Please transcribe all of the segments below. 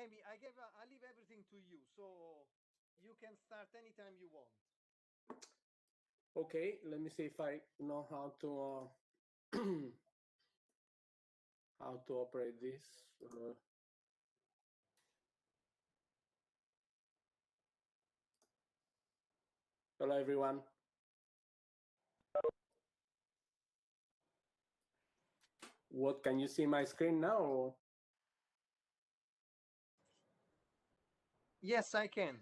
Jaime, I leave everything to you, so you can start anytime you want. Okay, let me see if I know how to how to operate this. Hello, everyone. What, can you see my screen now? Or? Yes, I can.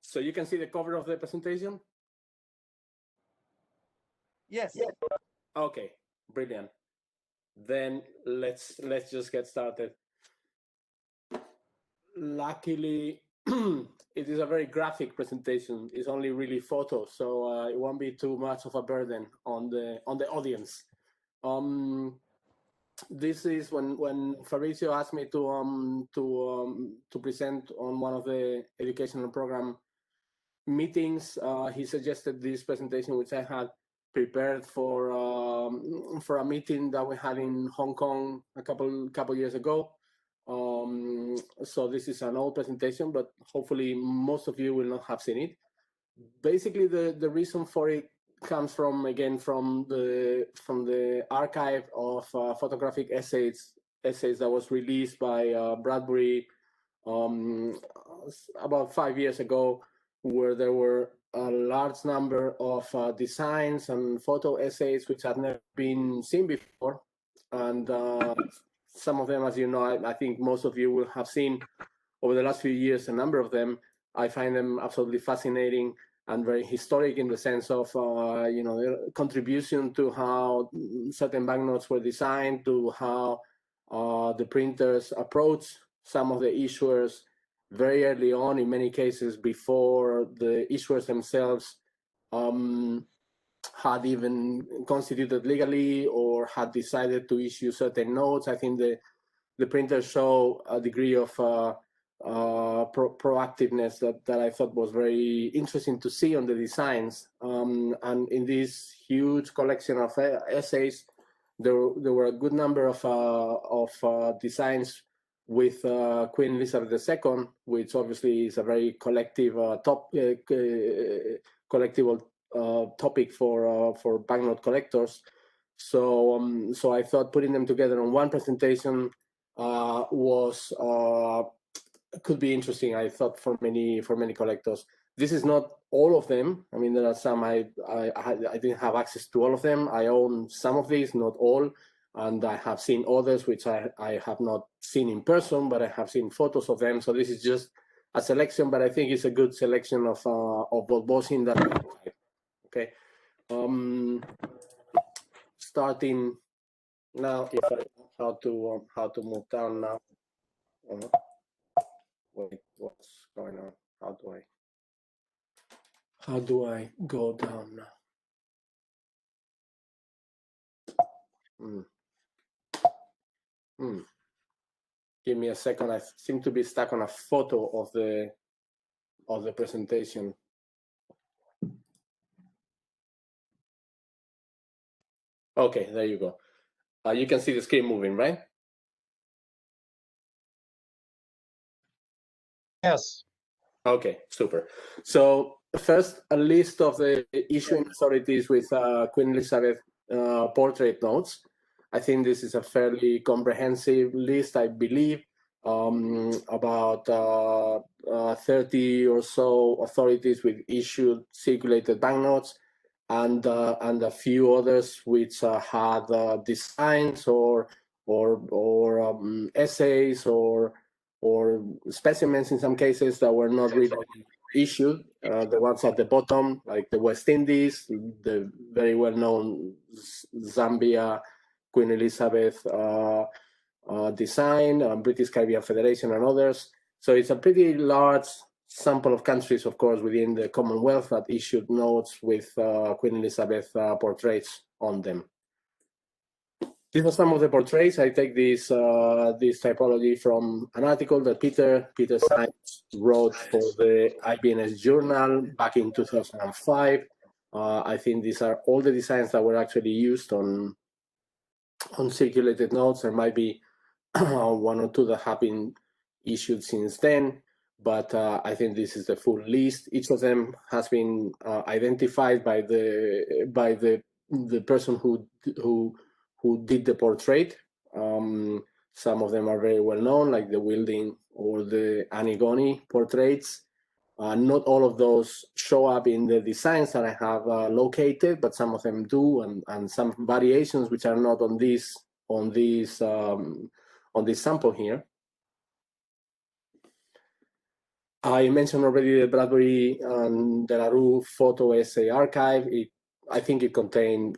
So you can see the cover of the presentation? Yes. Okay, brilliant. Then let's just get started. Luckily, it is a very graphic presentation. It's only really photos, so it won't be too much of a burden on the audience. This is when Fabrizio asked me to present on one of the educational program meetings. He suggested this presentation, which I had prepared for a meeting that we had in Hong Kong a couple years ago. So this is an old presentation, but hopefully most of you will not have seen it. Basically, the reason for it comes from the archive of photographic essays that was released by Bradbury about 5 years ago, where there were a large number of designs and photo essays which had never been seen before, and some of them, as you know, I think most of you will have seen over the last few years a number of them. I find them absolutely fascinating and very historic in the sense of their contribution to how certain banknotes were designed, to how the printers approach some of the issuers very early on, in many cases before the issuers themselves had even constituted legally or had decided to issue certain notes. I think the printers show a degree of proactiveness that I thought was very interesting to see on the designs. And in this huge collection of essays, there were a good number of designs with Queen Elizabeth II, which obviously is a very collective collectible topic for banknote collectors. So I thought putting them together on one presentation could be interesting. I thought for many collectors. This is not all of them. I mean, there are some I didn't have access to all of them. I own some of these, not all, and I have seen others which I have not seen in person, but I have seen photos of them. So this is just a selection, but I think it's a good selection of what was in that. Okay, starting now. If I how to move down now. Wait, what's going on? How do I go down now? Give me a second. I seem to be stuck on a photo of the presentation. Okay, there you go. You can see the screen moving, right? Yes. Okay, super. So first, a list of the issuing authorities with Queen Elizabeth portrait notes. I think this is a fairly comprehensive list, I believe. About 30 or so authorities with issued circulated banknotes, and a few others which had designs or essays or specimens in some cases that were not really issued. The ones at the bottom, like the West Indies, the very well-known Zambia Queen Elizabeth design, British Caribbean Federation, and others. So it's a pretty large sample of countries, of course, within the Commonwealth that issued notes with Queen Elizabeth portraits on them. These are some of the portraits. I take this typology from an article that Peter Sanz wrote for the IBNS Journal back in 2005. I think these are all the designs that were actually used on circulated notes. There might be one or two that have been issued since then, but I think this is the full list. Each of them has been identified by the person who did the portrait. Some of them are very well known, like the Wielding or the Anigoni portraits. Not all of those show up in the designs that I have located, but some of them do, and some variations which are not on this sample here. I mentioned already the Bradbury and De La Rue photo essay archive. I think it contained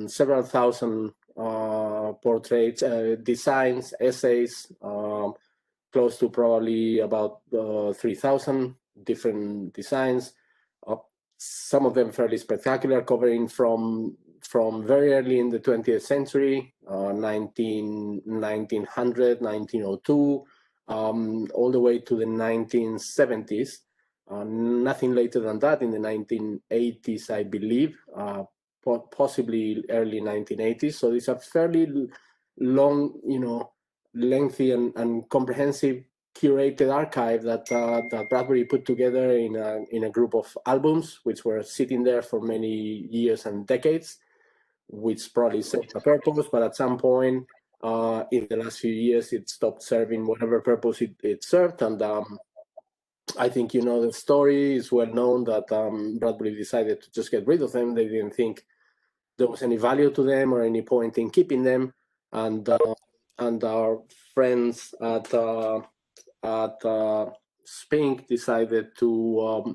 several thousand portraits, designs, essays, close to probably about 3,000 different designs. Some of them fairly spectacular, covering from very early in the 20th century, 1900, 1902, all the way to the 1970s. Nothing later than that, in the 1980s, I believe, possibly early 1980s. So these are fairly long, lengthy and comprehensive curated archive that Bradbury put together in a group of albums, which were sitting there for many years and decades, which probably served a purpose, but at some point in the last few years, it stopped serving whatever purpose it served. And I think the story is well known that Bradbury decided to just get rid of them. They didn't think there was any value to them or any point in keeping them. And our friends at Spink decided to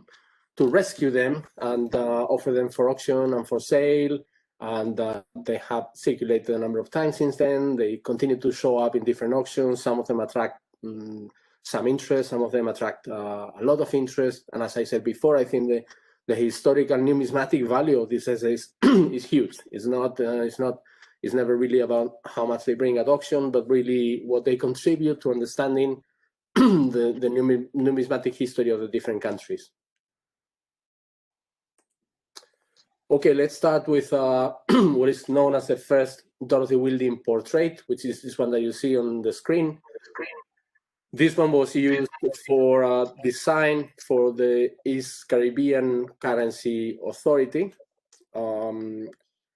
rescue them and offer them for auction and for sale. And they have circulated a number of times since then. They continue to show up in different auctions. Some of them attract some interest. Some of them attract a lot of interest. And as I said before, I think the historical numismatic value of these essays is huge. It's never really about how much they bring at auction, but really what they contribute to understanding the numismatic history of the different countries. Okay, let's start with what is known as the first Dorothy Wielding portrait, which is this one that you see on the screen. This one was used for design for the East Caribbean Currency Authority.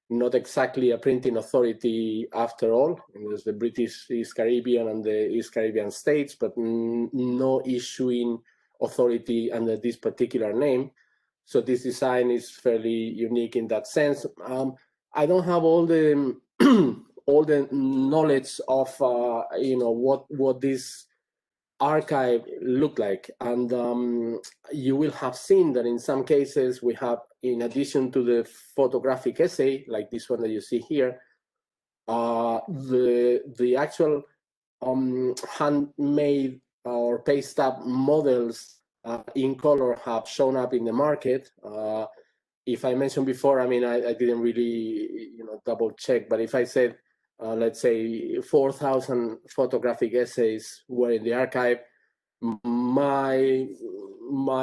Not exactly a printing authority after all. There's the British East Caribbean and the East Caribbean states, but no issuing authority under this particular name. So this design is fairly unique in that sense. I don't have all the all the knowledge of what this archive looked like, and you will have seen that in some cases we have, in addition to the photographic essay like this one that you see here, the actual handmade or paste up models in color have shown up in the market. If I mentioned before, I mean, I didn't really double check, but if I said let's say 4,000 photographic essays were in the archive, my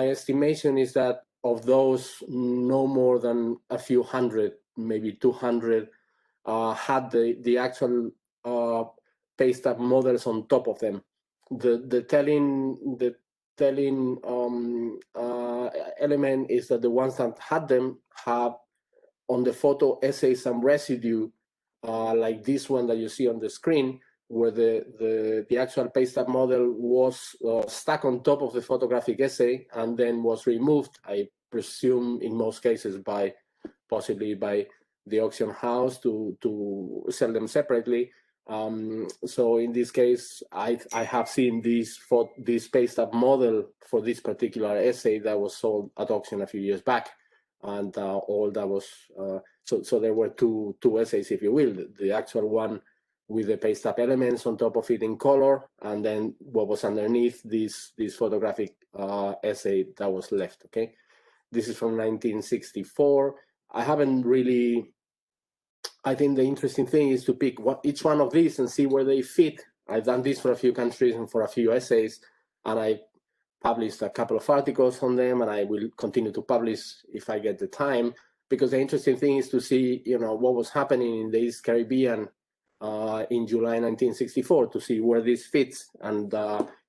estimation is that of those, no more than a few hundred, maybe 200, had the actual paste up models on top of them. The telling element is that the ones that had them have on the photo essay some residue, like this one that you see on the screen, where the actual paste up model was stuck on top of the photographic essay and then was removed, I presume in most cases possibly by the auction house to sell them separately. So in this case, I have seen this paste up model for this particular essay that was sold at auction a few years back. And all that was, so there were two essays, if you will, the actual one with the paste up elements on top of it in color, and then what was underneath this photographic essay that was left, okay? This is from 1964. I haven't really, I think the interesting thing is to pick each one of these and see where they fit. I've done this for a few countries and for a few essays, and I published a couple of articles on them, and I will continue to publish if I get the time, because the interesting thing is to see, what was happening in the East Caribbean in July 1964, to see where this fits, and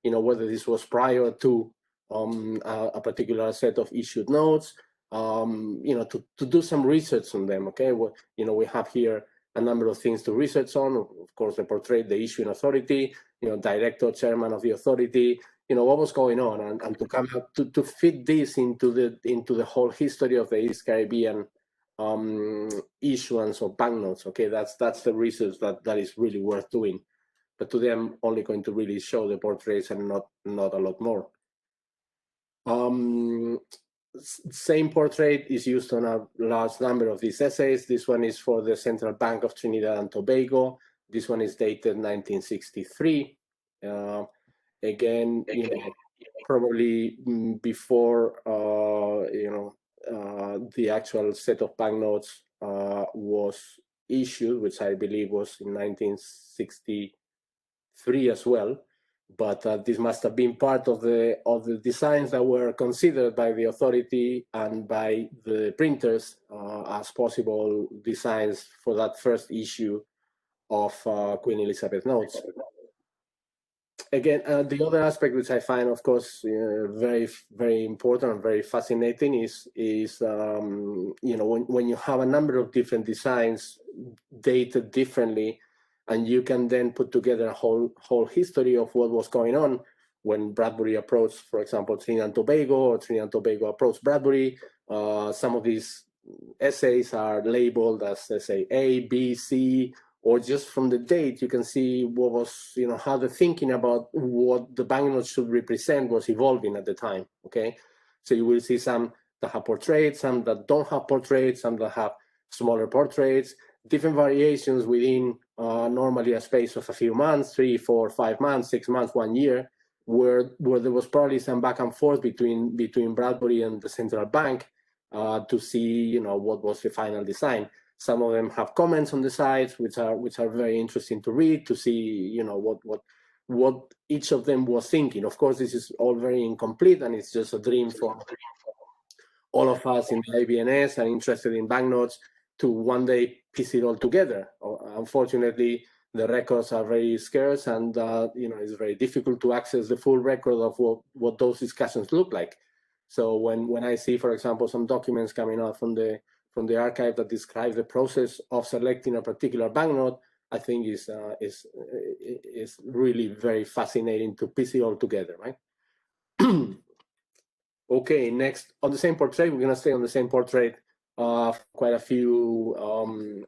whether this was prior to a particular set of issued notes, to do some research on them. Okay, we have here a number of things to research on. Of course, the portrait, the issuing authority, director, chairman of the authority, what was going on, and to come up to fit this into the whole history of the East Caribbean issuance of banknotes. Okay, that's the research that is really worth doing. But today I'm only going to really show the portraits and not a lot more. Same portrait is used on a large number of these essays. This one is for the Central Bank of Trinidad and Tobago. This one is dated 1963. Again, probably before the actual set of banknotes was issued, which I believe was in 1963 as well. But this must have been part of the designs that were considered by the authority and by the printers as possible designs for that first issue of Queen Elizabeth notes. Again, the other aspect which I find, of course, very, very important and very fascinating is when you have a number of different designs dated differently, and you can then put together a whole history of what was going on when Bradbury approached, for example, Trinidad and Tobago, or Trinidad and Tobago approached Bradbury. Some of these essays are labeled as essay A, B, C, or just from the date, you can see what was, how the thinking about what the banknotes should represent was evolving at the time, okay? So you will see some that have portraits, some that don't have portraits, some that have smaller portraits, different variations within normally a space of a few months, 3, 4, 5 months, 6 months, 1 year, where there was probably some back and forth between Bradbury and the central bank to see, what was the final design. Some of them have comments on the sides, which are very interesting to read, to see, what each of them was thinking. Of course, this is all very incomplete, and it's just a dream for all of us in the ABNS and interested in banknotes to one day piece it all together. Unfortunately, the records are very scarce, and it's very difficult to access the full record of what those discussions look like. So when I see, for example, some documents coming out from the archive that describe the process of selecting a particular banknote, I think is really very fascinating to piece it all together, right? Okay, next, on the same portrait, we're gonna stay on the same portrait. Quite a few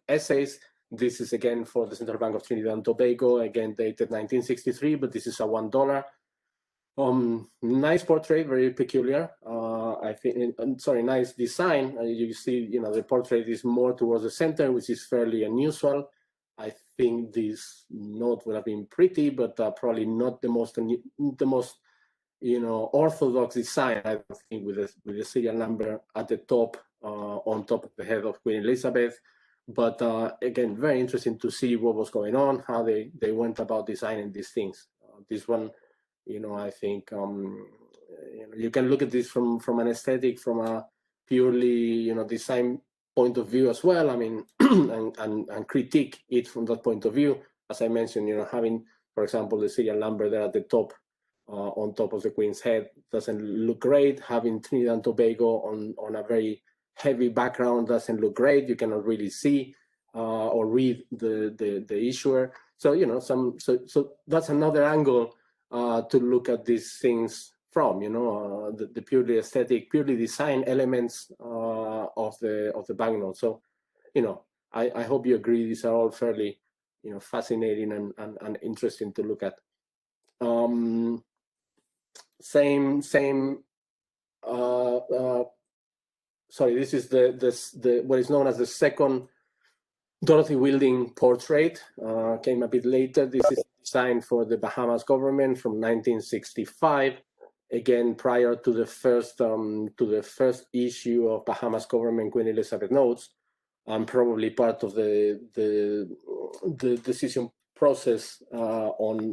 essays. This is again for the Central Bank of Trinidad and Tobago, again dated 1963, but this is a $1. Nice portrait, very peculiar. I think, sorry, nice design. You see, the portrait is more towards the center, which is fairly unusual. I think this note would have been pretty, but probably not the most orthodox design. I think with the serial number at the top, on top of the head of Queen Elizabeth. But again, very interesting to see what was going on, how they went about designing these things. This one, I think you can look at this from an aesthetic, from a purely design point of view as well. I mean, and critique it from that point of view. As I mentioned, having, for example, the serial number there at the top, on top of the Queen's head, doesn't look great. Having Trinidad and Tobago on a very heavy background doesn't look great. You cannot really see or read the issuer. So so that's another angle to look at these things from. The purely aesthetic, purely design elements of the banknote. So I hope you agree. These are all fairly fascinating and interesting to look at. Same. Sorry, this is the what is known as the second Dorothy Wielding portrait. Came a bit later. This is designed for the Bahamas government from 1965. Again, prior to the first issue of Bahamas government Queen Elizabeth notes, and probably part of the decision process on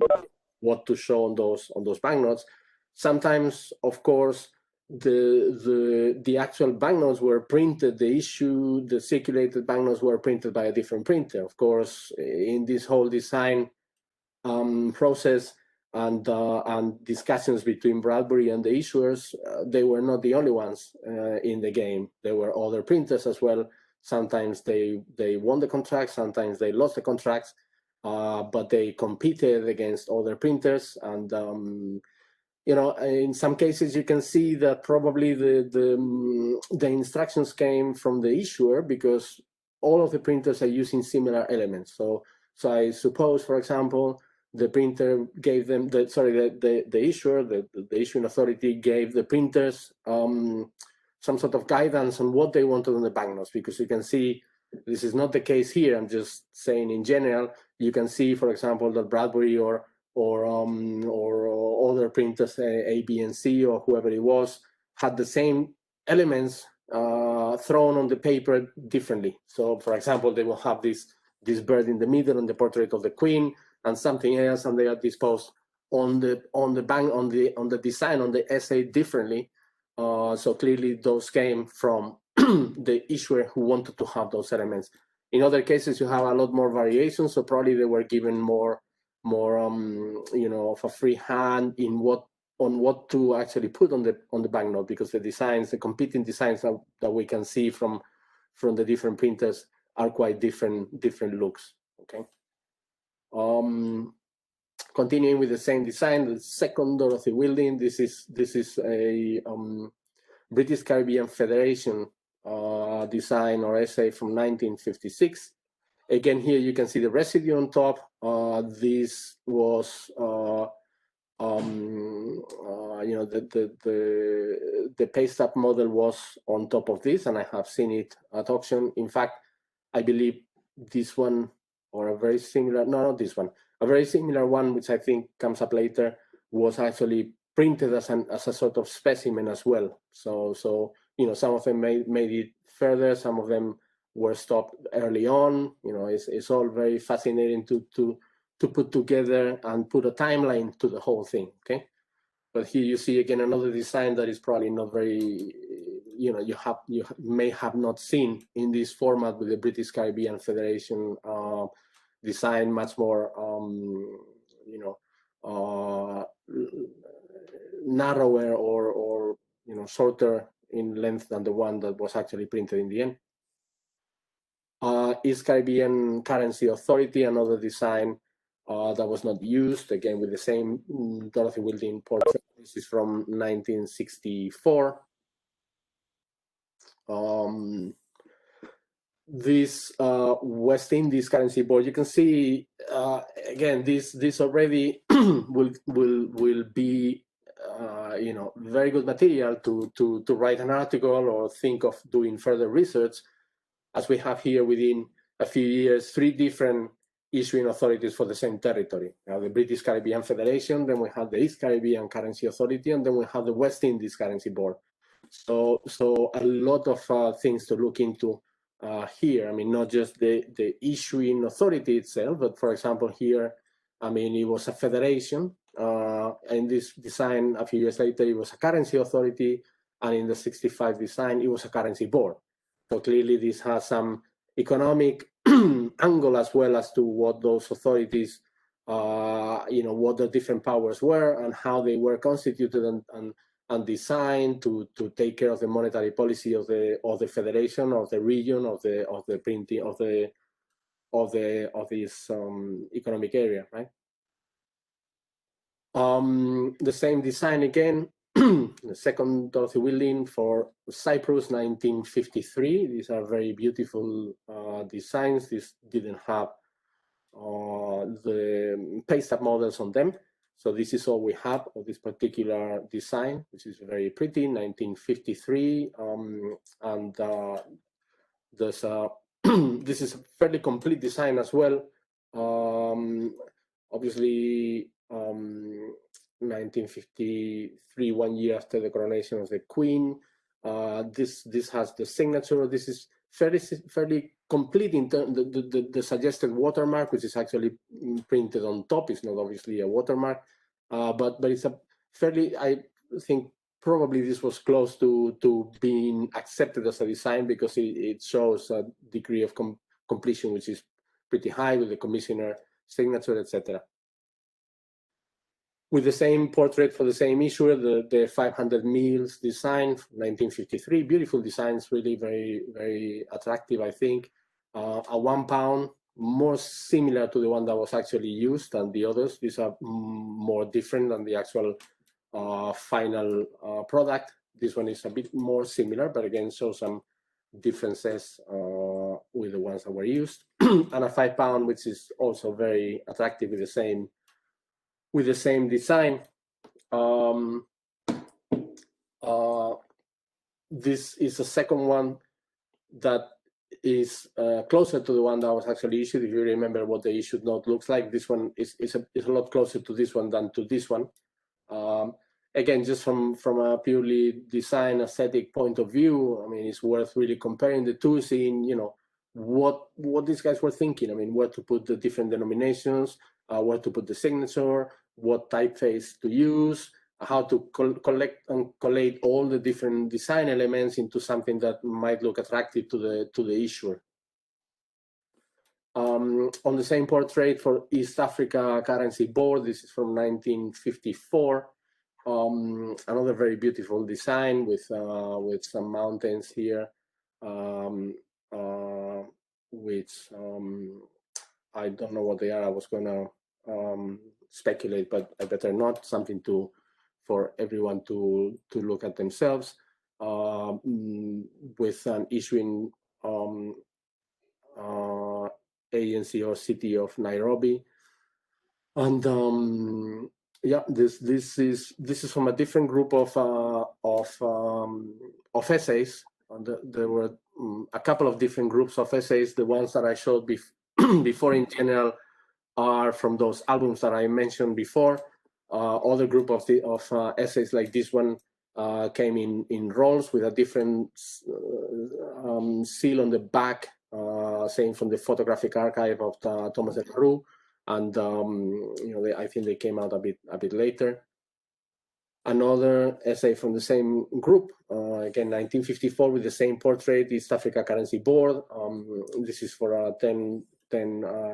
what to show on those banknotes. Sometimes, of course, the actual banknotes were printed, the circulated banknotes were printed by a different printer. Of course, in this whole design process and discussions between Bradbury and the issuers, they were not the only ones in the game. There were other printers as well. Sometimes they won the contract, sometimes they lost the contracts, but they competed against other printers. And you know, in some cases you can see that probably the instructions came from the issuer, because all of the printers are using similar elements. So I suppose, for example, the printer gave them the issuer, the issuing authority gave the printers some sort of guidance on what they wanted on the banknotes, because you can see this is not the case here. I'm just saying in general. You can see, for example, that Bradbury or other printers, A, B, and C, or whoever it was, had the same elements thrown on the paper differently. So, for example, they will have this bird in the middle and the portrait of the queen and something else, and they are disposed on the design on the essay differently. So clearly, those came from the issuer who wanted to have those elements. In other cases, you have a lot more variations, so probably they were given more you know, of a free hand in what to actually put on the banknote, because the competing designs that we can see from the different printers are quite different looks. Okay. Continuing with the same design, the second Dorothy Wielding. This is a British Caribbean Federation design or essay from 1956. Again, here you can see the residue on top. This was, you know, the paste up model was on top of this, and I have seen it at auction. In fact, I believe this one, or a very similar, no, not this one, a very similar one, which I think comes up later, was actually printed as a sort of specimen as well. So you know, some of them made it further, some of them were stopped early on. You know, it's all very fascinating to put together and put a timeline to the whole thing. Okay, but here you see again another design that is probably not very, you know, you may have not seen in this format with the British Caribbean Federation design, much more you know, narrower or you know, shorter in length than the one that was actually printed in the end. East Caribbean Currency Authority, another design that was not used, again with the same Dorothy Wielding portrait. This is from 1964. This West Indies Currency Board, you can see again this already will be you know, very good material to write an article or think of doing further research, as we have here within a few years 3 different issuing authorities for the same territory. Now, the British Caribbean Federation, then we have the East Caribbean Currency Authority, and then we have the West Indies Currency Board. So a lot of things to look into here. I mean, not just the issuing authority itself, but for example here, I mean, it was a federation. In this design, a few years later, it was a currency authority, and in the 65 design, it was a currency board. So clearly this has some economic angle as well as to what those authorities, you know, what the different powers were and how they were constituted and designed to take care of the monetary policy of the federation, of the region, of the printing of this economic area, right? The same design again. The second Dorothy Wielding for Cyprus, 1953. These are very beautiful designs. This didn't have the paste-up models on them. So this is all we have of this particular design, which is very pretty, 1953. And there's a this is a fairly complete design as well. Obviously, 1953, 1 year after the coronation of the Queen. This has the signature. This is fairly complete in terms the suggested watermark, which is actually printed on top. It's not obviously a watermark, but it's a fairly, I think, probably this was close to being accepted as a design because it shows a degree of completion which is pretty high with the commissioner signature, etc. With the same portrait for the same issuer, the 500 mils design, 1953, beautiful designs, really very attractive, I think. A £1, more similar to the one that was actually used than the others. These are more different than the actual final product. This one is a bit more similar, but again, shows some differences with the ones that were used. And a £5, which is also very attractive with the same design. This is the second one that is closer to the one that was actually issued. If you remember what the issued note looks like, this one is a lot closer to this one than to this one. Again, just from a purely design aesthetic point of view, I mean, it's worth really comparing the two, seeing, you know, what these guys were thinking. I mean, where to put the different denominations, where to put the signature, what typeface to use, how to collect and collate all the different design elements into something that might look attractive to the issuer. On the same portrait for East Africa Currency Board, this is from 1954. Another very beautiful design with some mountains here, which I don't know what they are. I was going to speculate, but I better not. Something for everyone to look at themselves, with an issuing agency or city of Nairobi. And yeah, this is from a different group of essays. There were a couple of different groups of essays. The ones that I showed before in general are from those albums that I mentioned before. Other group of essays like this one came in rolls with a different seal on the back, saying from the photographic archive of Thomas de Rue. And you know, I think they came out a bit later. Another essay from the same group, again 1954, with the same portrait, East Africa Currency Board. This is for 10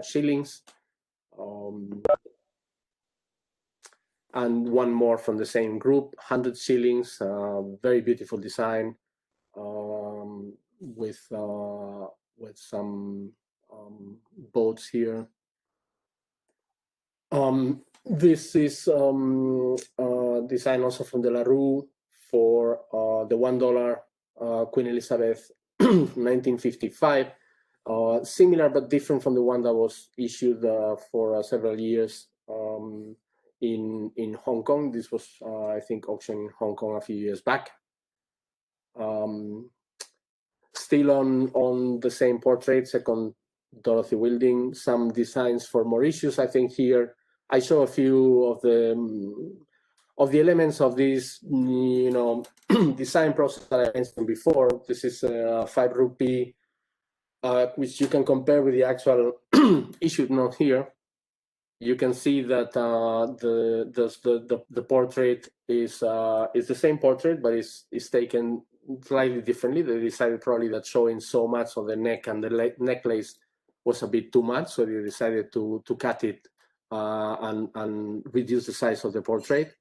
shillings. And one more from the same group, 100 shillings. Very beautiful design, with some boats here. This is design also from De La Rue for the $1 Queen Elizabeth 1955. Similar but different from the one that was issued for several years in Hong Kong. This was, I think, auctioned in Hong Kong a few years back. Still on the same portrait, second Dorothy Wielding, some designs for Mauritius. I think here I show a few of the elements of this, you know, design process that I mentioned before. This is 5 rupee, which you can compare with the actual issued note here. You can see that the portrait is the same portrait, but is taken slightly differently. They decided probably that showing so much of the neck and the necklace was a bit too much, so they decided to cut it and reduce the size of the portrait.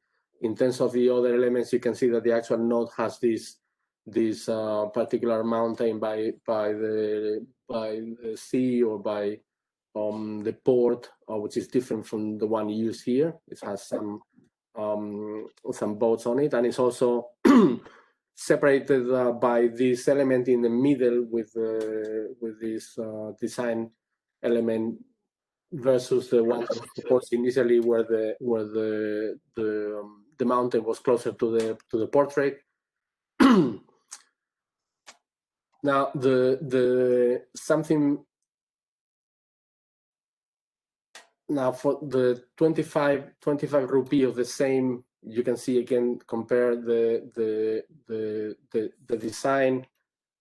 In terms of the other elements, you can see that the actual note has this particular mountain by the sea or by the port, which is different from the one used here. It has some boats on it, and it's also separated by this element in the middle with this design element versus the one proposed initially, where the mountain was closer to the portrait. Now the something. Now for the 25 rupee of the same, you can see again, compare the design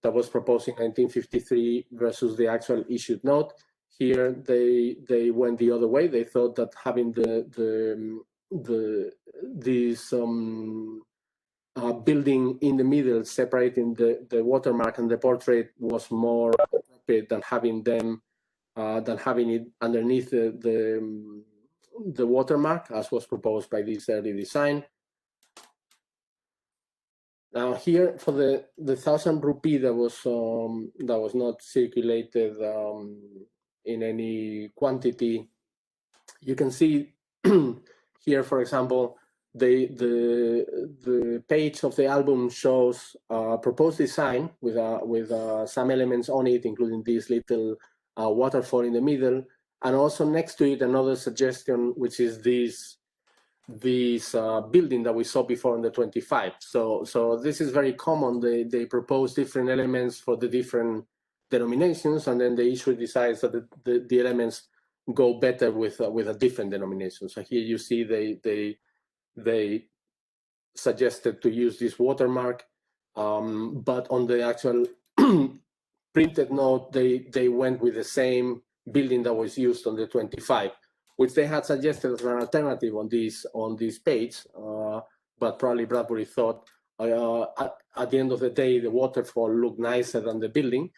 that was proposed in 1953 versus the actual issued note. Here they went the other way. They thought that having this building in the middle, separating the watermark and the portrait was more appropriate than having them than having it underneath the watermark, as was proposed by this early design. Now here for the 1,000 rupee that was not circulated in any quantity, you can see here, for example, the page of the album shows proposed design with some elements on it, including this little waterfall in the middle, and also next to it another suggestion, which is this building that we saw before in the 25. So this is very common. They propose different elements for the different denominations, and then the issue decides that the elements go better with a different denomination. So here you see they suggested to use this watermark, but on the actual printed note, they went with the same building that was used on the 25, which they had suggested as an alternative on this page, but probably Bradbury thought at the end of the day the waterfall looked nicer than the building,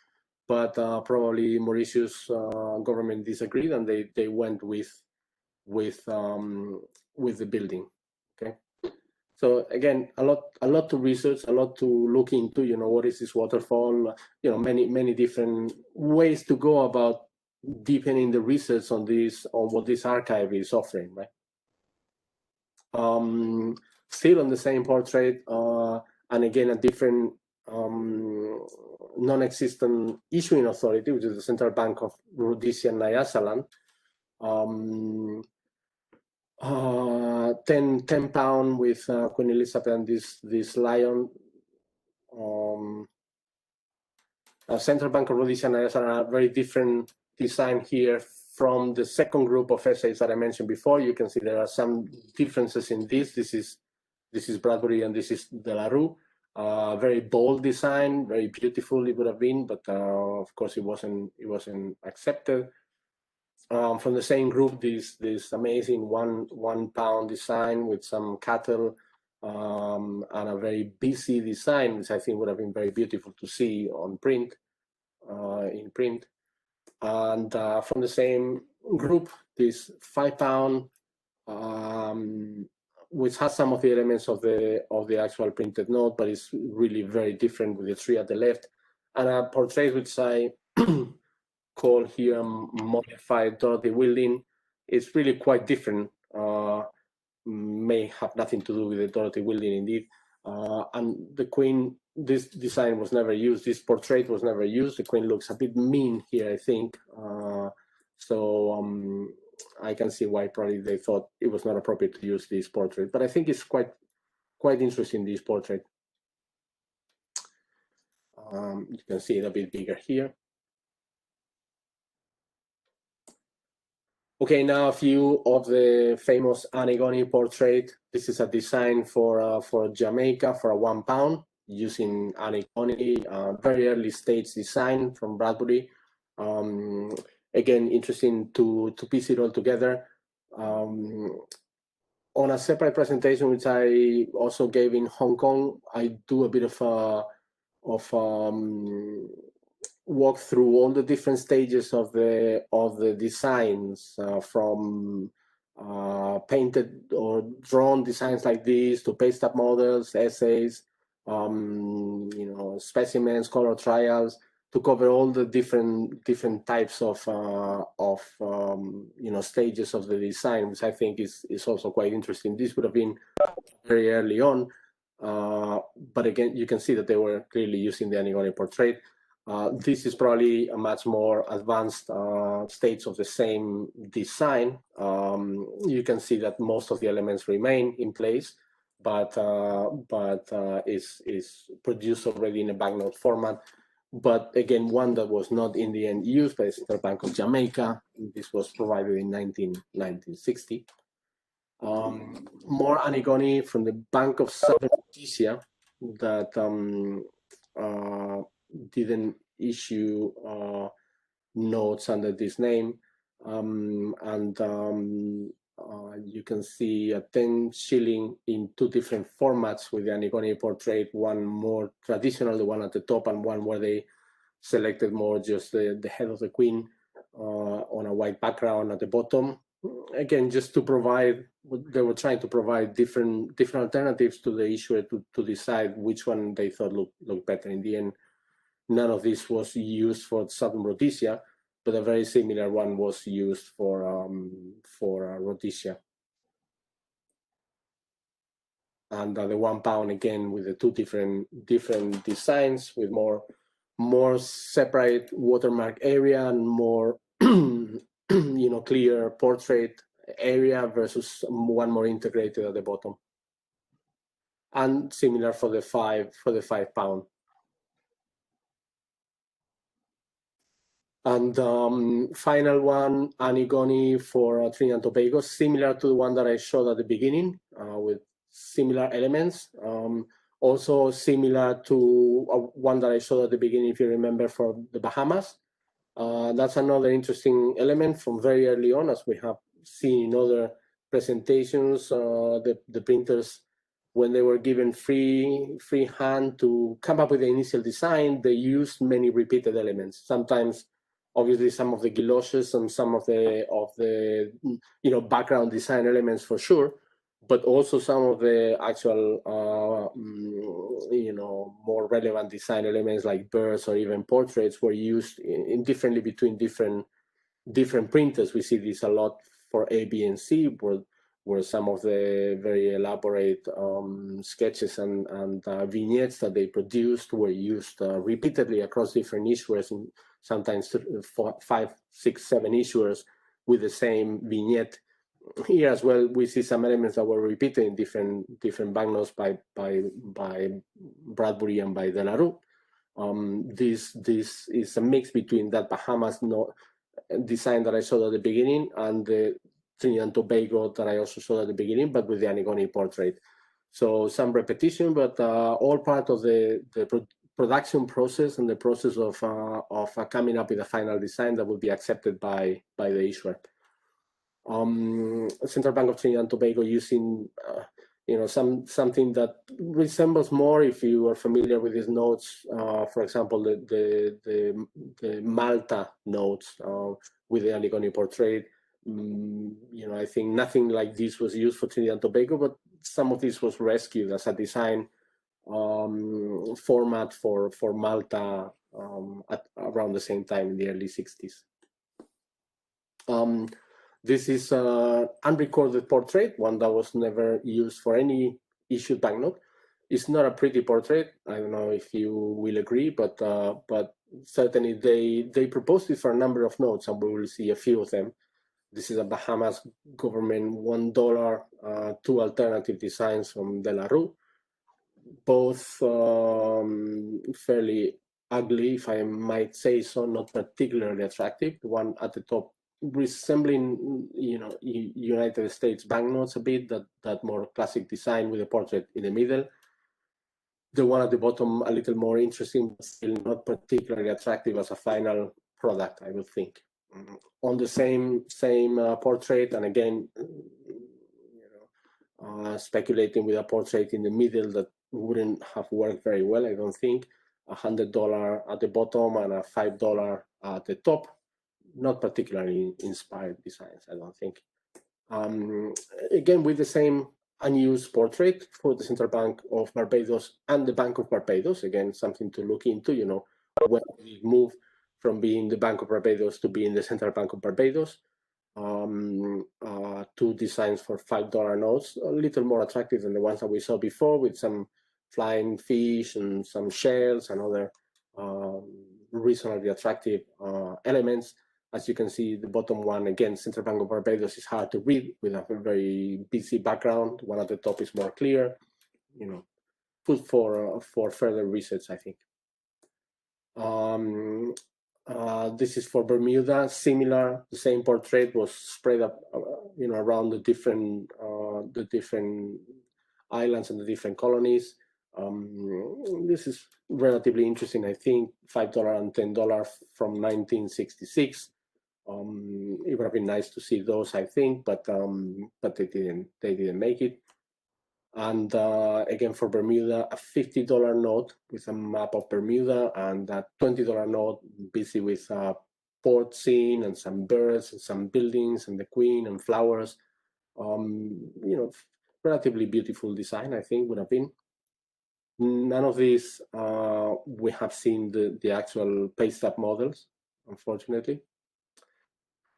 but probably Mauritius government disagreed and they went with the building. Okay. So again, a lot to research, a lot to look into. What is this waterfall? Many different ways to go about deepening the research on what this archive is offering, right? Still on the same portrait, and again a different non-existent issuing authority, which is the Central Bank of Rhodesia and Nyasaland. 10 pound with Queen Elizabeth and this lion. Central Bank of Rhodesia and Nyasaland, a very different design here from the second group of essays that I mentioned before. You can see there are some differences in this. This is Bradbury and this is De La Rue. Very bold design, very beautiful it would have been, but of course it wasn't accepted. From the same group, this amazing one pound design with some cattle and a very busy design, which I think would have been very beautiful to see on print, in print. And from the same group, this 5 pound, which has some of the elements of the actual printed note, but it's really very different with the tree at the left, and a portrait which I call here modified Dorothy Wielding. It's really quite different. May have nothing to do with the Dorothy Wielding indeed. And the Queen, this design was never used. This portrait was never used. The Queen looks a bit mean here, I think. So I can see why probably they thought it was not appropriate to use this portrait. But I think it's quite interesting, this portrait. You can see it a bit bigger here. Okay, now a few of the famous Antigone portrait. This is a design for Jamaica for a 1 pound using Antigone, very early stage design from Bradbury. Again, interesting to piece it all together. On a separate presentation, which I also gave in Hong Kong, I do a bit of walk through all the different stages of the designs, from painted or drawn designs like this to paste up models, essays, specimens, color trials, to cover all the different types of stages of the design, which I think is also quite interesting. This would have been very early on, but again, you can see that they were clearly using the Antigone portrait. This is probably a much more advanced stage of the same design. You can see that most of the elements remain in place, but is produced already in a banknote format. But again, one that was not in the end used by the Central Bank of Jamaica. This was provided in 1960. More Antigone from the Bank of Southern Rhodesia that didn't issue notes under this name, and You can see a 10 shilling in two different formats with the Antigone portrait, one more traditional, the one at the top, and one where they selected more just the head of the queen on a white background at the bottom. Again, just to provide, they were trying to provide different alternatives to the issuer to decide which one they thought looked better. In the end, none of this was used for Southern Rhodesia, but a very similar one was used for Rhodesia. And the £1 again with the two different designs with more separate watermark area and more clear portrait area versus one more integrated at the bottom. And similar for the £5. And final one, Antigone for Trinidad and Tobago, similar to the one that I showed at the beginning with similar elements. Also similar to one that I showed at the beginning, if you remember, for the Bahamas. That's another interesting element from very early on, as we have seen in other presentations. The printers, when they were given free hand to come up with the initial design, they used many repeated elements. Sometimes, obviously, some of the guilloches and some of the background design elements for sure, but also some of the actual more relevant design elements like birds or even portraits were used indifferently between different printers. We see this a lot for A, B, and C, where some of the very elaborate sketches and vignettes that they produced were used repeatedly across different issuers, and sometimes 4, 5, 6, 7 issuers with the same vignette. Here as well, we see some elements that were repeated in different banknotes by Bradbury and by De La Rue. This is a mix between that Bahamas design that I showed at the beginning and the Trinidad and Tobago that I also showed at the beginning, but with the Antigone portrait. So some repetition, but all part of the production process and the process of coming up with a final design that will be accepted by the issuer. Central Bank of Trinidad and Tobago using something that resembles more, if you are familiar with these notes, for example, the Malta notes with the Antigone portrait. I think nothing like this was used for Trinidad and Tobago, but some of this was rescued as a design format for Malta at around the same time in the early 60s. This is an unrecorded portrait, one that was never used for any issued banknote. It's not a pretty portrait. I don't know if you will agree, but certainly they proposed it for a number of notes, and we will see a few of them. This is a Bahamas government $1, two alternative designs from De La Rue, both fairly ugly, if I might say so, not particularly attractive. The one at the top resembling, United States banknotes a bit, that more classic design with a portrait in the middle. The one at the bottom a little more interesting, but still not particularly attractive as a final product, I would think. On the same portrait, and again, speculating with a portrait in the middle that wouldn't have worked very well, I don't think. $100 at the bottom and a $5 at the top. Not particularly inspired designs, I don't think. Again, with the same unused portrait for the Central Bank of Barbados and the Bank of Barbados. Again, something to look into, when we move from being the Bank of Barbados to being the Central Bank of Barbados. Two designs for $5 notes, a little more attractive than the ones that we saw before, with some flying fish and some shells and other reasonably attractive elements. As you can see, the bottom one, again, Central Bank of Barbados, is hard to read with a very busy background. One at the top is more clear. Food for further research, I think. This is for Bermuda. Similar, the same portrait was spread up, around the different islands and the different colonies. This is relatively interesting, I think. $5 and $10 from 1966. It would have been nice to see those, I think, but they didn't make it. And again, for Bermuda, a $50 note with a map of Bermuda, and a $20 note busy with a port scene and some birds and some buildings and the Queen and flowers. Relatively beautiful design, I think, would have been. None of these we have seen the actual paste up models, unfortunately.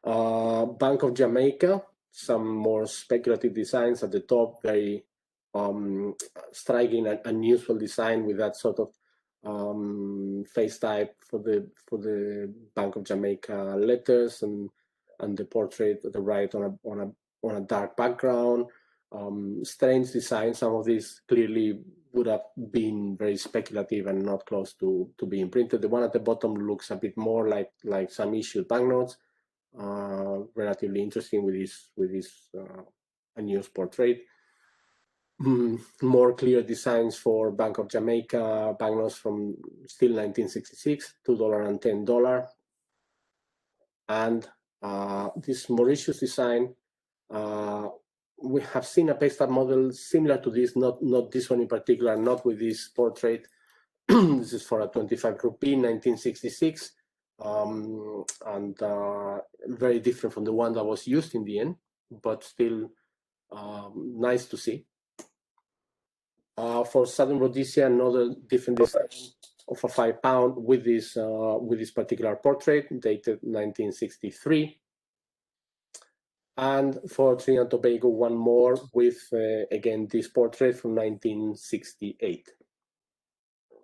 Bank of Jamaica, some more speculative designs at the top, very striking and unusual design with that sort of face type for the Bank of Jamaica letters and the portrait at the right on a dark background. Strange design. Some of these clearly would have been very speculative and not close to being printed. The one at the bottom looks a bit more like some issued banknotes. Relatively interesting with this unused portrait. More clear designs for Bank of Jamaica banknotes from still 1966, $2 and $10. And this Mauritius design, we have seen a paste up model similar to this, not this one in particular, not with this portrait. This is for a 25 rupee, 1966, and very different from the one that was used in the end, but still nice to see. For Southern Rhodesia, another different design of a £5 with this particular portrait, dated 1963. And for Trinidad and Tobago, one more with again this portrait from 1968.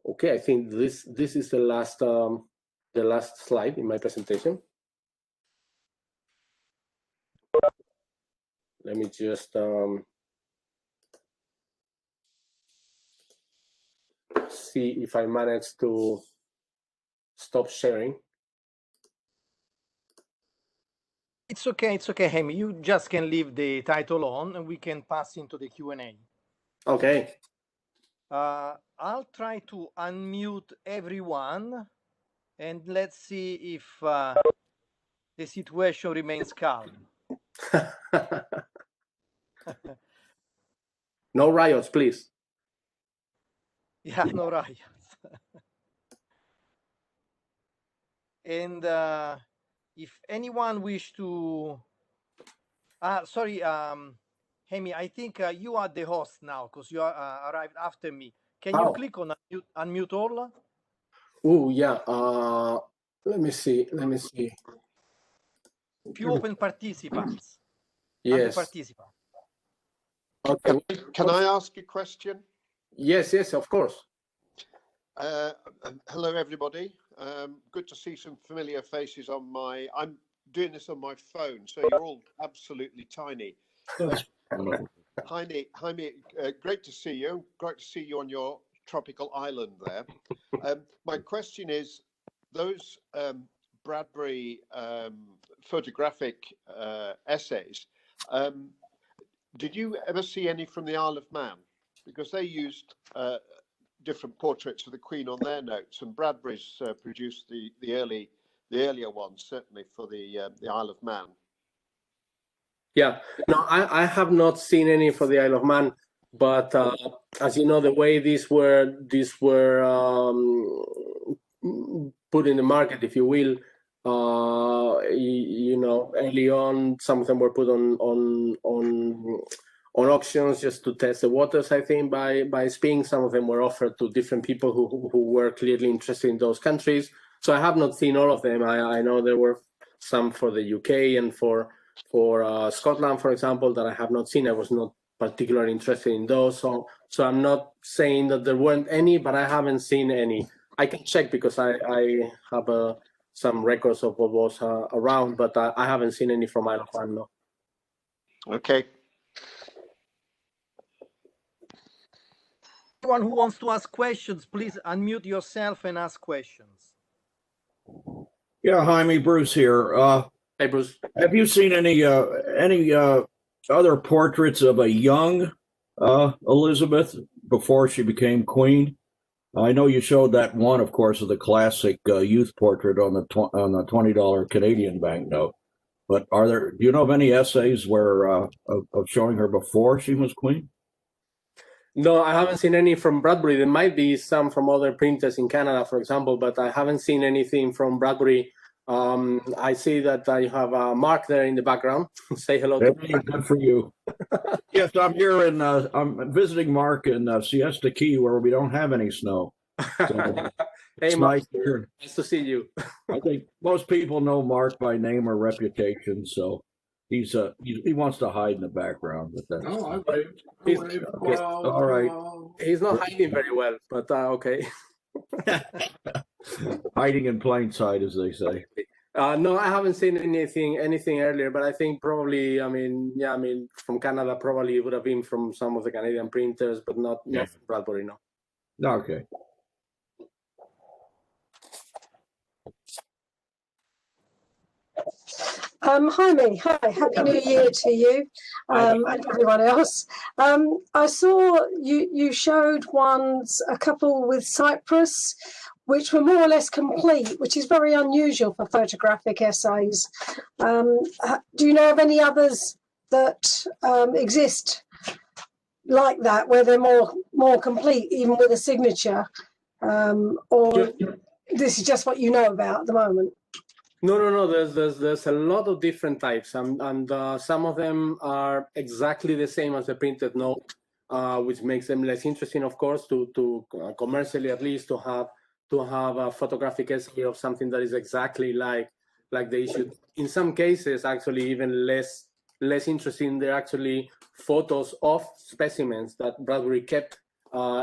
Okay, I think this is the last slide in my presentation. Let me just see if I manage to stop sharing. It's okay, Jaime. You just can leave the title on and we can pass into the Q&A. Okay. I'll try to unmute everyone and let's see if the situation remains calm. No riots, please. Yeah, no riots. And if anyone wish to, sorry, Jaime, I think you are the host now because you arrived after me. Can you click on unmute all? Oh yeah. Let me see. Few open participants. Yes. Participant. Okay. Can I ask a question? Yes, of course. Hello, everybody. Good to see some familiar faces on my. I'm doing this on my phone, so you're all absolutely tiny. Jaime, great to see you. Great to see you on your tropical island there. My question is, those Bradbury photographic essays, did you ever see any from the Isle of Man? Because they used different portraits of the Queen on their notes, and Bradbury's produced the earlier ones, certainly for the Isle of Man. Yeah, no, I have not seen any for the Isle of Man, but as you know, the way these were put in the market, if you will, early on, some of them were put on auctions just to test the waters, I think, by Sping. Some of them were offered to different people who were clearly interested in those countries. So I have not seen all of them. I know there were some for the UK and for Scotland, for example, that I have not seen. I was not particularly interested in those. So I'm not saying that there weren't any, but I haven't seen any. I can check because I have some records of what was around, but I haven't seen any from Isle of Man, no. Okay. Anyone who wants to ask questions, please unmute yourself and ask questions. Yeah, Jaime, Bruce here. Hey, Bruce. Have you seen any other portraits of a young Elizabeth before she became queen? I know you showed that one, of course, of the classic youth portrait on the $20 Canadian banknote. But do you know of any essays where of showing her before she was queen? No, I haven't seen any from Bradbury. There might be some from other printers in Canada, for example, but I haven't seen anything from Bradbury. I see that you have Mark there in the background. Say hello to Hey, good for you. Yes, I'm here I'm visiting Mark in Siesta Key, where we don't have any snow. So Hey, it's Mark. nice here. Nice to see you. I think most people know Mark by name or reputation, so he wants to hide in the background. But that's No, I waved. He's- all right. He's not hiding very well, but okay. Hiding in plain sight, as they say. No, I haven't seen anything earlier, but I think probably, from Canada, probably it would have been from some of the Canadian printers, but not from Bradbury, no. Okay. Jaime, hi, Happy New Year to you and everyone else. I saw you showed a couple with Cyprus, which were more or less complete, which is very unusual for photographic essays. Do you know of any others that exist like that, where they're more complete, even with a signature? Or this is just what you know about at the moment? No. There's a lot of different types, and some of them are exactly the same as the printed note, which makes them less interesting, of course, to commercially at least to have a photographic essay of something that is exactly like the issue. In some cases, actually, even less interesting. They're actually photos of specimens that Bradbury kept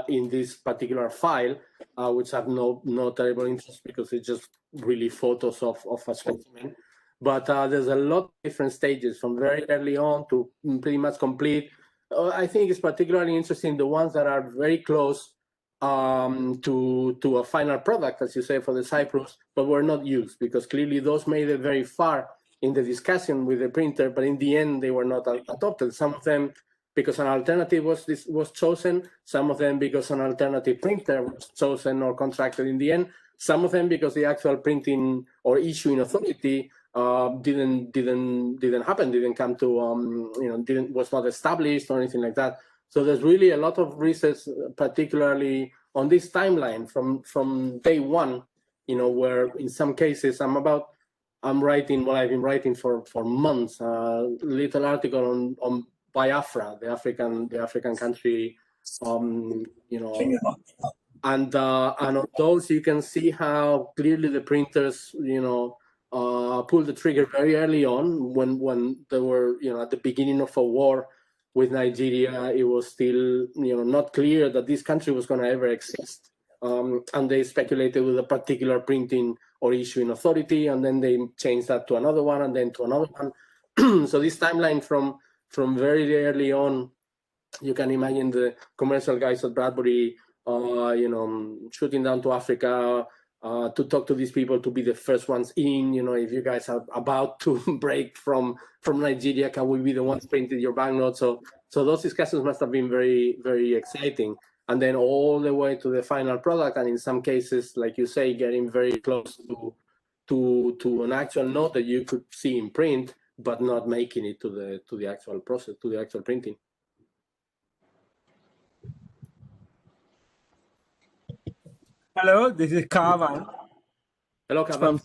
in this particular file, which have no terrible interest because it's just really photos of a specimen. But there's a lot of different stages from very early on to pretty much complete. I think it's particularly interesting the ones that are very close to a final product, as you say, for the Cyprus, but were not used because clearly those made it very far in the discussion with the printer, but in the end they were not adopted. Some of them because an alternative was chosen, some of them because an alternative printer was chosen or contracted in the end, some of them because the actual printing or issuing authority didn't happen, didn't come to was not established or anything like that. So there's really a lot of research, particularly on this timeline from day one, where in some cases I'm writing what I've been writing for months, a little article on Biafra, the African country, and on those you can see how clearly the printers, pulled the trigger very early on when they were, at the beginning of a war with Nigeria. It was still, not clear that this country was going to ever exist, and they speculated with a particular printing or issuing authority, and then they changed that to another one, and then to another one. So this timeline from very early on, you can imagine the commercial guys at Bradbury, shooting down to Africa to talk to these people, to be the first ones in. If you guys are about to break from Nigeria, can we be the ones printing your banknotes? So those discussions must have been very, very exciting. And then all the way to the final product, and in some cases, like you say, getting very close to an actual note that you could see in print, but not making it to the actual process, to the actual printing. Hello, this is Kavan. Hello, Kavan.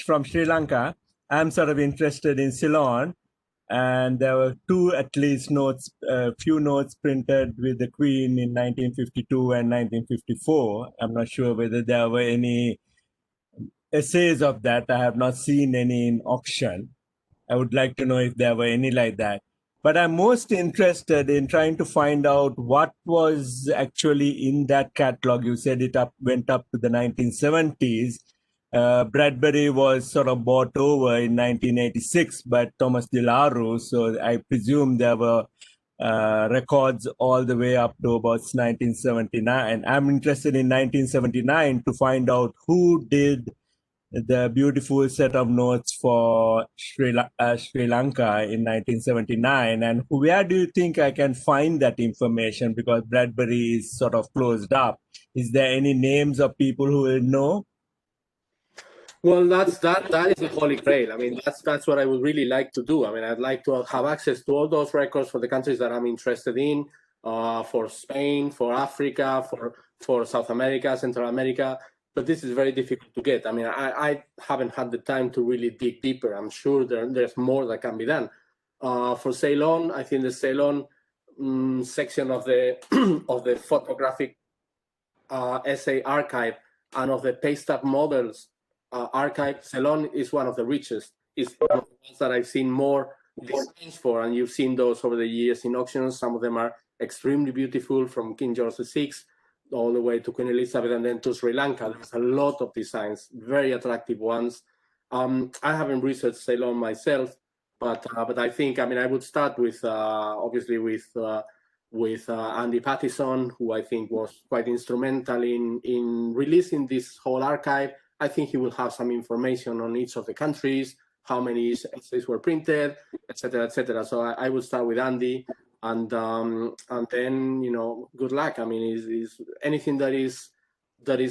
From Sri Lanka. I'm sort of interested in Ceylon, and there were at least few notes printed with the Queen in 1952 and 1954. I'm not sure whether there were any essays of that. I have not seen any in auction. I would like to know if there were any like that. But I'm most interested in trying to find out what was actually in that catalog. You said went up to the 1970s. Bradbury was sort of bought over in 1986 by Thomas de Larue. So I presume there were records all the way up to about 1979. I'm interested in 1979 to find out who did the beautiful set of notes for Sri Lanka in 1979, and where do you think I can find that information, because Bradbury is sort of closed up. Is there any names of people who will know? Well, that is the holy grail. I mean, that's what I would really like to do. I mean, I'd like to have access to all those records for the countries that I'm interested in, for Spain, for Africa, for South America, Central America. But this is very difficult to get. I mean, I haven't had the time to really dig deeper. I'm sure there's more that can be done. For Ceylon, I think the Ceylon section of the of the photographic essay archive and of the paste-up models archive, Ceylon is one of the richest. It's one of the ones that I've seen more designs for, and you've seen those over the years in auctions. Some of them are extremely beautiful, from King George VI all the way to Queen Elizabeth and then to Sri Lanka. There's a lot of designs, very attractive ones. I haven't researched Ceylon myself, but I think, I mean, I would start with obviously with Andy Pattison, who I think was quite instrumental in releasing this whole archive. I think he will have some information on each of the countries, how many essays were printed, etc., etc. So I would start with Andy, and then, you know, good luck. I mean, is anything that is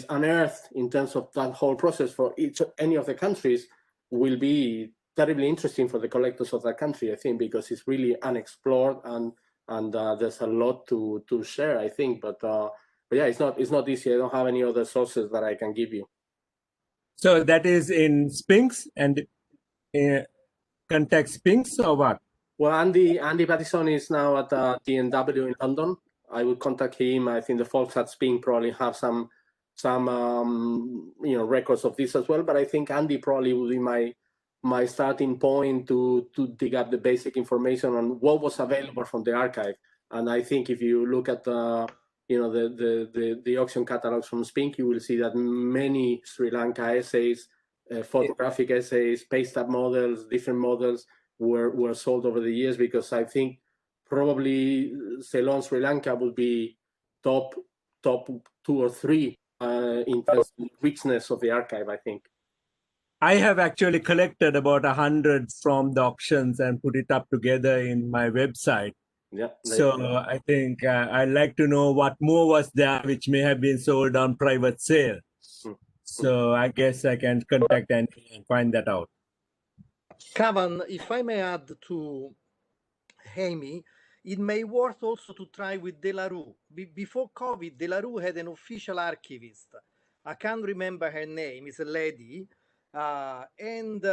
unearthed in terms of that whole process for any of the countries will be terribly interesting for the collectors of that country, I think, because it's really unexplored, and there's a lot to share, I think. But yeah, it's not easy. I don't have any other sources that I can give you. So that is in Spinks and contact Spinks or what? Well, Andy Pattison is now at DNW in London. I would contact him. I think the folks at Spink probably have some you know, records of this as well. But I think Andy probably would be my starting point to dig up the basic information on what was available from the archive. And I think if you look at you know, the auction catalogs from Spink, you will see that many Sri Lanka essays, photographic essays, paste-up models, different models were sold over the years, because I think probably Ceylon, Sri Lanka would be top 2 or 3 in terms of richness of the archive, I think. I have actually collected about 100 from the auctions and put it up together in my website. Yeah. So I think I'd like to know what more was there, which may have been sold on private sale. So I guess I can contact and find that out. Cavan, if I may add to Jaime, it may worth also to try with De La Rue. Before COVID, De La Rue had an official archivist. I can't remember her name. It's a lady. And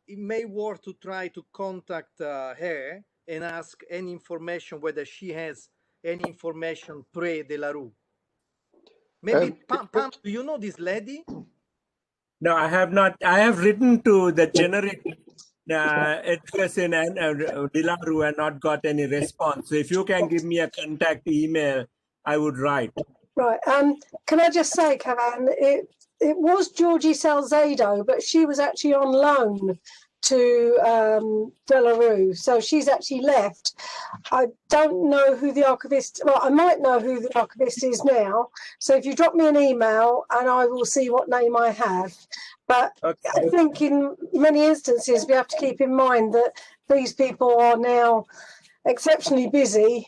it may worth to try to contact her and ask any information, whether she has any information pre-De La Rue. Maybe, Pam, do you know this lady? No, I have not. I have written to the generic address in De La Rue and not got any response. So if you can give me a contact email, I would write. Right. Can I just say, Cavan, it was Georgie Salzado, but she was actually on loan to De La Rue, so she's actually left. I don't know who the archivist, well, I might know who the archivist is now, so if you drop me an email and I will see what name I have. But okay. I think in many instances we have to keep in mind that these people are now exceptionally busy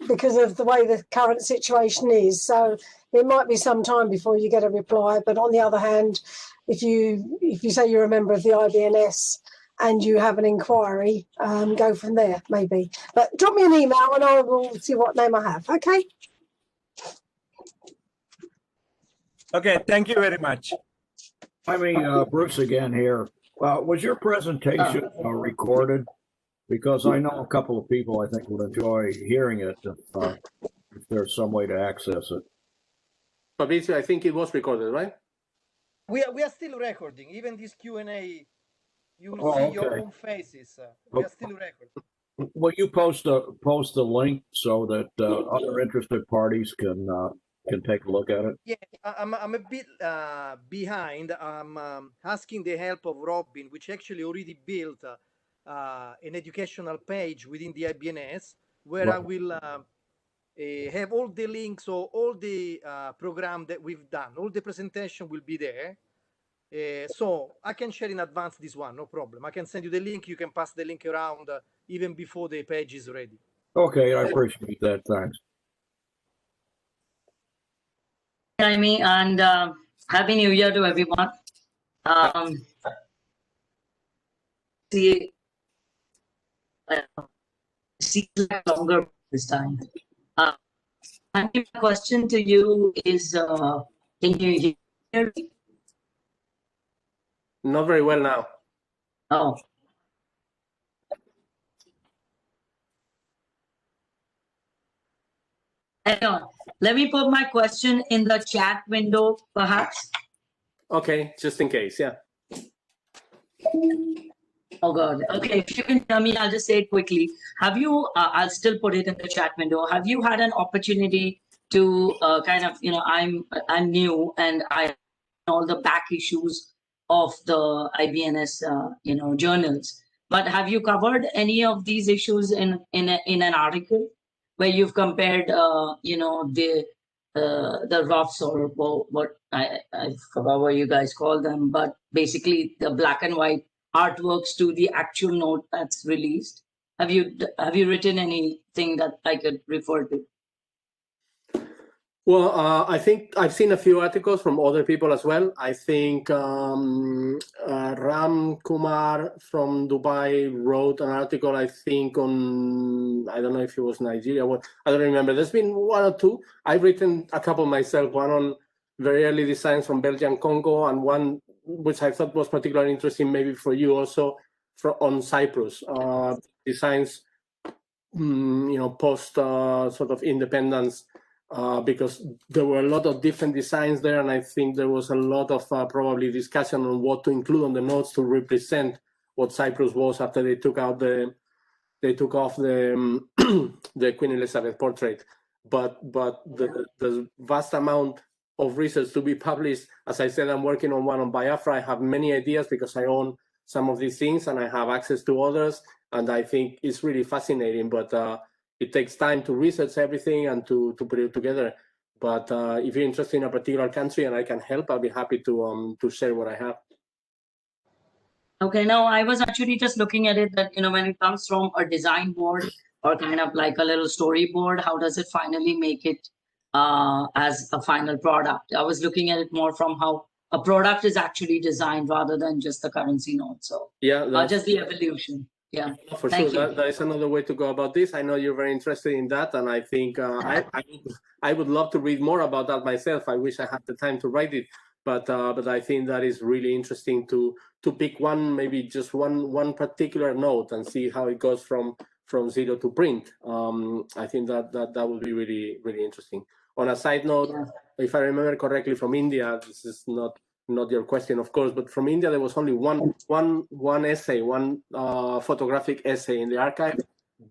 because of the way the current situation is, so it might be some time before you get a reply. But on the other hand, if you say you're a member of the IBNS and you have an inquiry, go from there, maybe. But drop me an email and I will see what name I have. Okay. Okay, thank you very much. I mean, Bruce again here. Was your presentation recorded? Because I know a couple of people I think would enjoy hearing it if there's some way to access it. Fabrizio, I think it was recorded, right? We are still recording. Even this Q&A, you will see your own faces. We are still recording. Will you post a link so that other interested parties can take a look at it? Yeah, I'm a bit behind. I'm asking the help of Robin, which actually already built an educational page within the IBNS, where right. I will have all the links or all the program that we've done. All the presentation will be there. So I can share in advance this one, no problem. I can send you the link. You can pass the link around even before the page is ready. Okay, I appreciate that. Thanks. Jaime, and Happy New Year to everyone. See, longer this time. My question to you is, can you hear me? Not very well now. Oh. Hang on. Let me put my question in the chat window, perhaps. Okay, just in case, yeah. Oh God. Okay, if you can tell me, I'll just say it quickly. Have you? I'll still put it in the chat window. Have you had an opportunity to kind of, I'm new and I all the back issues of the IBNS, journals. But have you covered any of these issues in an article where you've compared, the roughs or what I forgot what you guys call them, but basically the black and white artworks to the actual note that's released? Have you written anything that I could refer to? Well, I think I've seen a few articles from other people as well. I think Ram Kumar from Dubai wrote an article, I think, on, I don't know if it was Nigeria, I don't remember. There's been one or two. I've written a couple myself, one on very early designs from Belgian Congo, and one which I thought was particularly interesting, maybe for you also, on Cyprus. Designs, post sort of independence. Because there were a lot of different designs there, and I think there was a lot of probably discussion on what to include on the notes to represent what Cyprus was after they took off the the Queen Elizabeth portrait. But the vast amount of research to be published, as I said, I'm working on one on Biafra. I have many ideas because I own some of these things and I have access to others, and I think it's really fascinating. But it takes time to research everything and to put it together. But if you're interested in a particular country and I can help, I'll be happy to share what I have. Okay, no, I was actually just looking at it that, when it comes from a design board or kind of like a little storyboard, how does it finally make it as a final product? I was looking at it more from how a product is actually designed rather than just the currency note. So yeah, just the evolution. Yeah, for sure. That is another way to go about this. I know you're very interested in that, and I think I would love to read more about that myself. I wish I had the time to write it, but I think that is really interesting to pick one, maybe just one particular note and see how it goes from zero to print. I think that would be really, really interesting. On a side note, if I remember correctly, from India, this is not your question, of course, but from India there was only one essay, one photographic essay in the archive,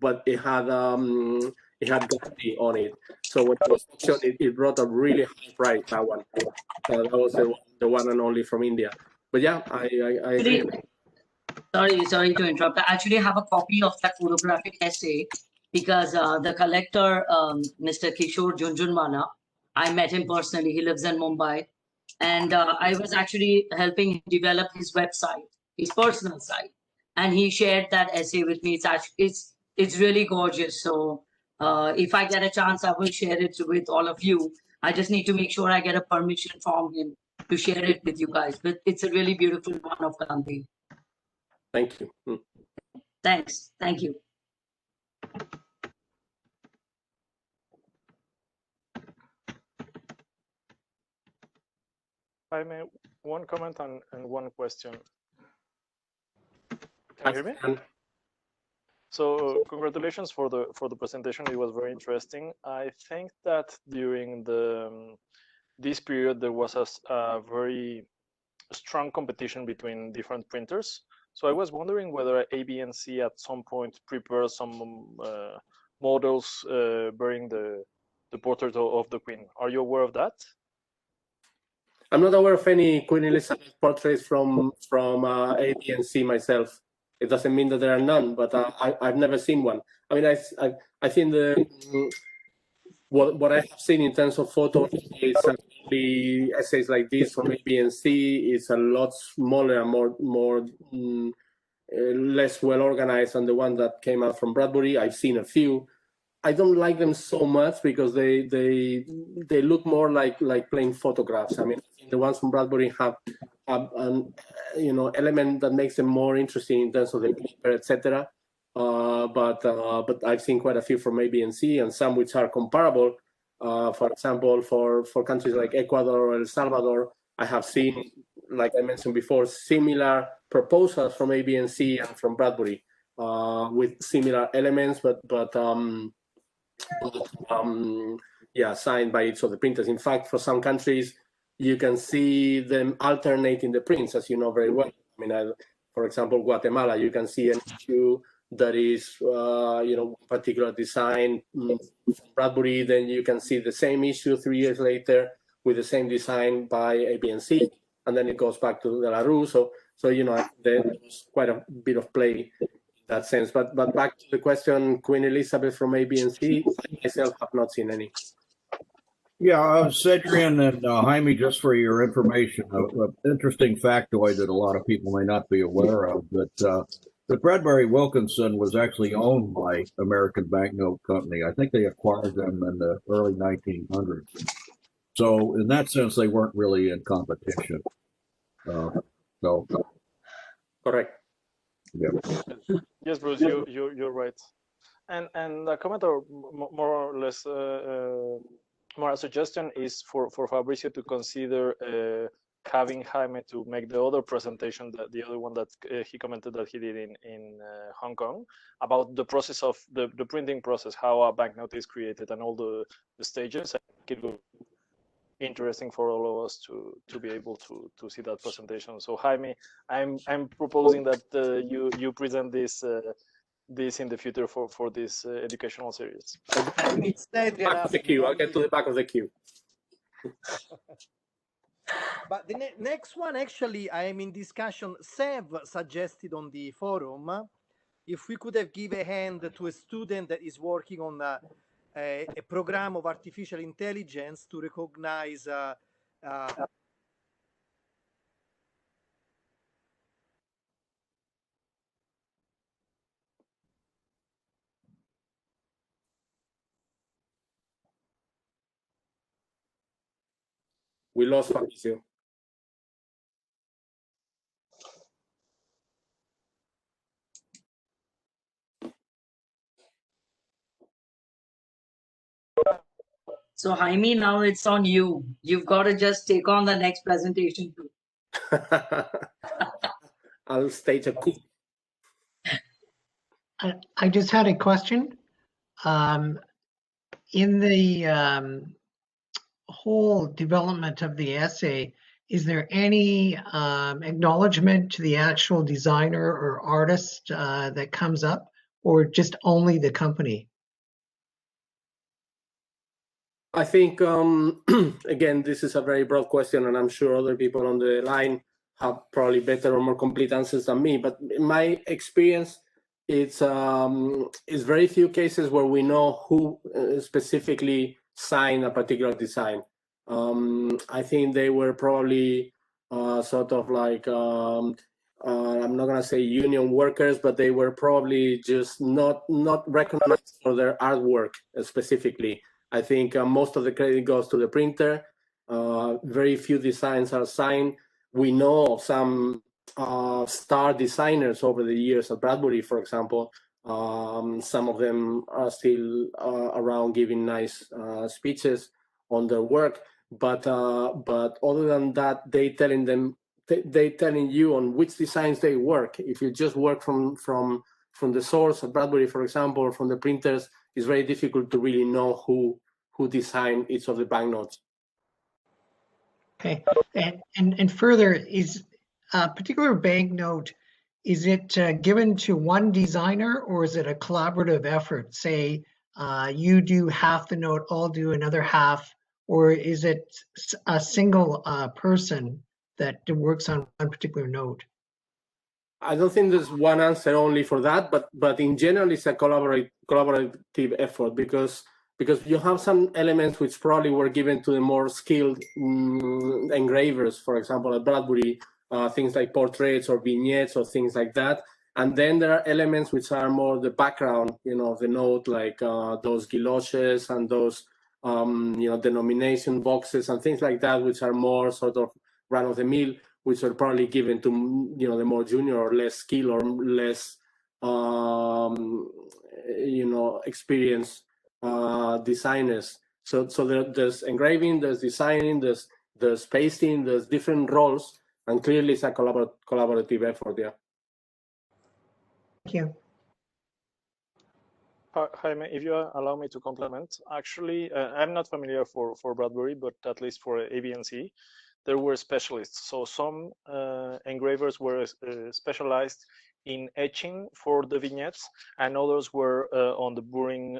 but it had Dorothy on it. So when it was auctioned, it brought a really high price. That one, that was the one and only from India. But yeah, I agree. Sorry to interrupt. I actually have a copy of that photographic essay because the collector, Mr. Kishore Junjunwala, I met him personally. He lives in Mumbai. And I was actually helping him develop his website, his personal site, and he shared that essay with me. It's really gorgeous. So if I get a chance, I will share it with all of you. I just need to make sure I get a permission from him to share it with you guys. But it's a really beautiful one of Gandhi. Thank you. Thanks. Thank you. I made one comment and one question. Can you hear me? So congratulations for the presentation. It was very interesting. I think that during this period there was a very strong competition between different printers. So I was wondering whether ABNC at some point prepared some models bearing the portrait of the Queen. Are you aware of that? I'm not aware of any Queen Elizabeth portraits from ABNC myself. It doesn't mean that there are none, but I've never seen one. I mean, I think what I have seen in terms of photo essays like this from ABNC is a lot smaller and less well organized than the one that came out from Bradbury. I've seen a few, I don't like them so much because they look more like plain photographs. I mean, the ones from Bradbury have an element that makes them more interesting in terms of the paper, etc. But I've seen quite a few from AB&C and some which are comparable. For example, for countries like Ecuador or El Salvador, I have seen, like I mentioned before, similar proposals from AB&C and from Bradbury with similar elements, but signed by each of the printers. In fact, for some countries, you can see them alternating the prints, as you know very well. I mean, for example, Guatemala, you can see an issue that is, particular design from Bradbury, then you can see the same issue 3 years later with the same design by AB&C, and then it goes back to De La Rue. So there's quite a bit of play in that sense. But back to the question, Queen Elizabeth from AB&C, I myself have not seen any. Yeah, Cedrian and Jaime, just for your information, an interesting factoid that a lot of people may not be aware of, that Bradbury Wilkinson was actually owned by American Banknote Company. I think they acquired them in the early 1900s. So in that sense, they weren't really in competition. Correct. Yeah. Yes, Bruce, you're right. And a comment, or more or less, more a suggestion is for Fabricio to consider having Jaime to make the other presentation, the other one that he commented that he did in Hong Kong, about the process of the printing process, how a banknote is created and all the stages. I think it will be interesting for all of us to be able to see that presentation. So Jaime, I'm proposing that you present this in the future for this educational series. Back of the queue. I'll get to the back of the queue. But the next one, actually, I am in discussion. Sev suggested on the forum if we could have given a hand to a student that is working on a program of artificial intelligence to recognize We lost Fabricio. So Jaime, now it's on you. You've got to just take on the next presentation too. I'll stage a coup. I just had a question. In the whole development of the essay, is there any acknowledgement to the actual designer or artist that comes up, or just only the company? I think, again, this is a very broad question, and I'm sure other people on the line have probably better or more complete answers than me. But in my experience, it's very few cases where we know who specifically signed a particular design. I think they were probably sort of like, I'm not going to say union workers, but they were probably just not recognized for their artwork specifically. I think most of the credit goes to the printer. Very few designs are signed. We know of some star designers over the years at Bradbury, for example. Some of them are still around giving nice speeches on their work. But other than that, they telling you on which designs they work. If you just work from the source at Bradbury, for example, or from the printers, it's very difficult to really know who designed each of the banknotes. Okay, and further, is a particular banknote, is it given to one designer, or is it a collaborative effort? Say you do half the note, I'll do another half, or is it a single person that works on one particular note? I don't think there's one answer only for that, but in general, it's a collaborative effort because you have some elements which probably were given to the more skilled engravers, for example, at Bradbury, things like portraits or vignettes or things like that. And then there are elements which are more the background, of the note, like those guilloches and those, denomination boxes and things like that, which are more sort of run of the mill, which are probably given to, the more junior or less skill or less, experienced designers. So there's engraving, there's designing, there's pasting, there's different roles, and clearly it's a collaborative effort. Yeah. Thank you. Jaime, if you allow me to complement, actually, I'm not familiar for Bradbury, but at least for ABNC, there were specialists. So some engravers were specialized in etching for the vignettes, and others were on the burring,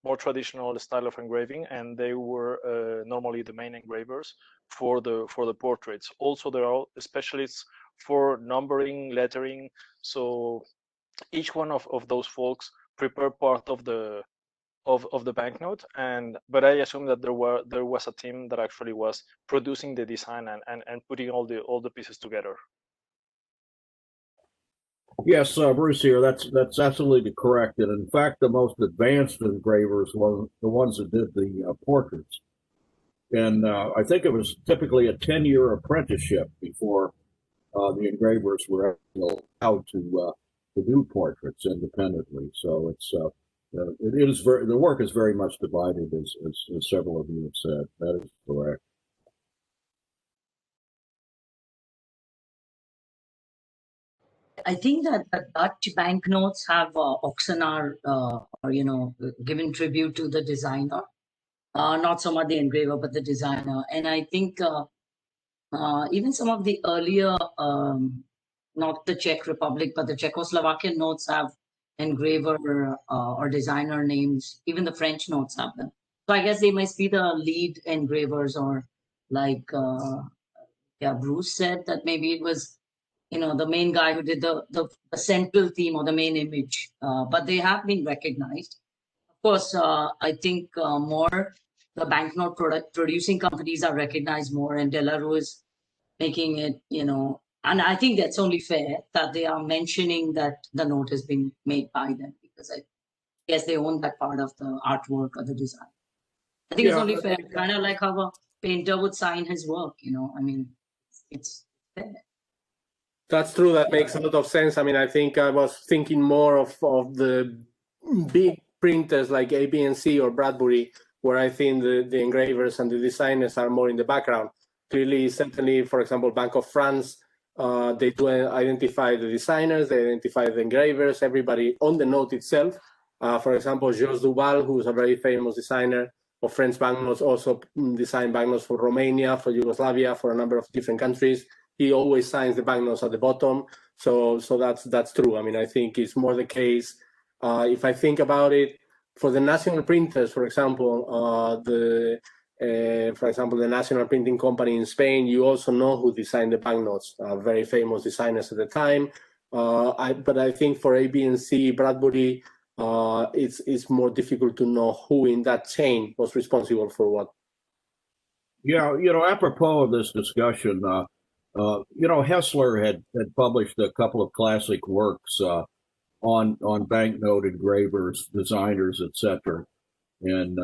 more traditional style of engraving, and they were normally the main engravers for the portraits. Also, there are specialists for numbering, lettering. So each one of those folks prepare part of the banknote, but I assume that there was a team that actually was producing the design and putting all the pieces together. Yes, Bruce here. That's absolutely correct. And in fact, the most advanced engravers were the ones that did the portraits. And I think it was typically a 10-year apprenticeship before the engravers were allowed to do portraits independently. So it's the work is very much divided, as several of you have said. That is correct. I think that the Dutch banknotes have auction are given tribute to the designer, not so much the engraver, but the designer. And I think even some of the earlier, not the Czech Republic, but the Czechoslovakian notes have engraver or designer names. Even the French notes have them. So I guess they must be the lead engravers, or like Bruce said that maybe it was the main guy who did the central theme or the main image. But they have been recognized. Of course, I think more the banknote producing companies are recognized more, and De La Rue is making it, and I think that's only fair that they are mentioning that the note has been made by them, because I guess they own that part of the artwork or the design. I think it's only fair, kind of like how a painter would sign his work, I mean, it's fair. That's true. That makes a lot of sense. I mean, I think I was thinking more of the big printers like ABNC or Bradbury, where I think the engravers and the designers are more in the background. Clearly, certainly, for example, Bank of France, they do identify the designers, they identify the engravers, everybody on the note itself. For example, Georges Duval, who's a very famous designer of French banknotes, also designed banknotes for Romania, for Yugoslavia, for a number of different countries. He always signs the banknotes at the bottom. So that's true. I mean, I think it's more the case. If I think about it, for the national printers, for example, the National Printing Company in Spain, you also know who designed the banknotes, very famous designers at the time. But I think for ABNC, Bradbury, it's more difficult to know who in that chain was responsible for what. Yeah, apropos of this discussion, Hessler had published a couple of classic works on banknote engravers, designers, etc. And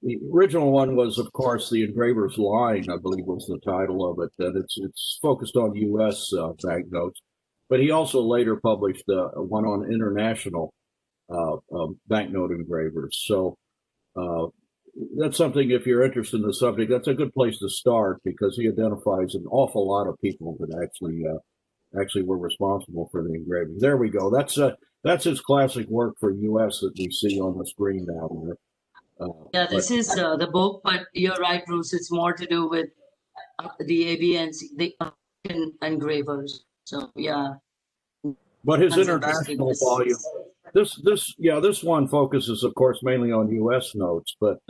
the original one was, of course, The Engraver's Line, I believe was the title of it. And it's focused on U.S. Banknotes. But he also later published one on international banknote engravers. So that's something, if you're interested in the subject, that's a good place to start, because he identifies an awful lot of people that actually were responsible for the engraving. There we go. That's his classic work for U.S. that we see on the screen down there. This is the book, but you're right, Bruce. It's more to do with the ABNC, the engravers. So yeah. But his international volume, this one focuses, of course, mainly on U.S. notes. But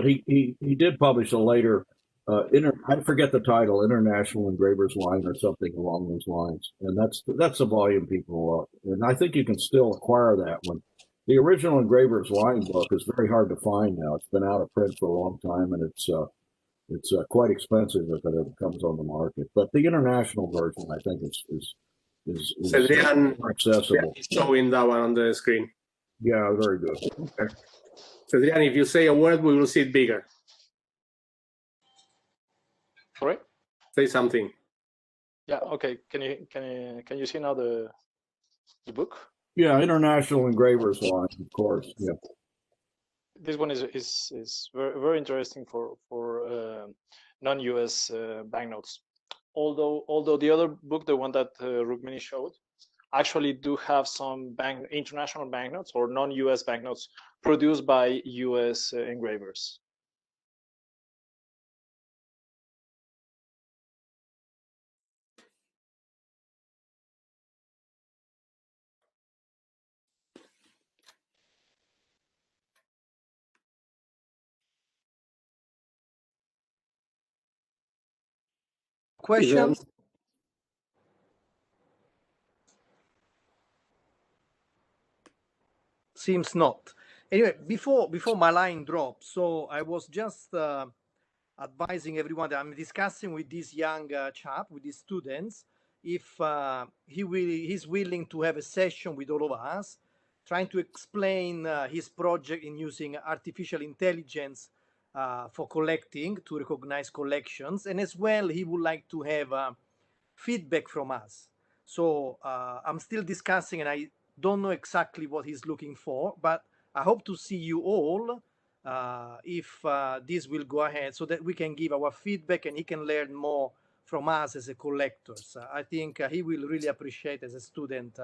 he did publish a later, I forget the title, International Engraver's Line or something along those lines. And that's a volume people, and I think you can still acquire that one. The original Engraver's Line book is very hard to find now. It's been out of print for a long time, and it's quite expensive if it ever comes on the market. But the international version, I think, is is Cedrian more accessible. is showing that one on the screen. Yeah, very good. Okay. Cedrian, if you say a word, we will see it bigger. Sorry? Say something. Yeah, okay. Can you see now the book? Yeah, International Engravers Line, of course. Yeah. This one is very, very interesting for non-US banknotes. Although the other book, the one that Rukmini showed, actually do have some international banknotes or non-US banknotes produced by US engravers. Questions? Seems not. Anyway, before my line drops, so I was just advising everyone that I'm discussing with this young chap, with these students, if he's willing to have a session with all of us, trying to explain his project in using artificial intelligence for collecting, to recognize collections, and as well he would like to have feedback from us. So I'm still discussing, and I don't know exactly what he's looking for, but I hope to see you all if this will go ahead, so that we can give our feedback and he can learn more from us as a collectors. I think he will really appreciate as a student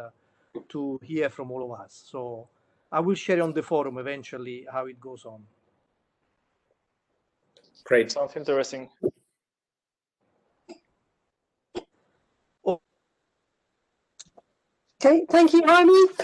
to hear from all of us. So I will share on the forum eventually how it goes on. Great. Sounds interesting. Okay, thank you, Jaime.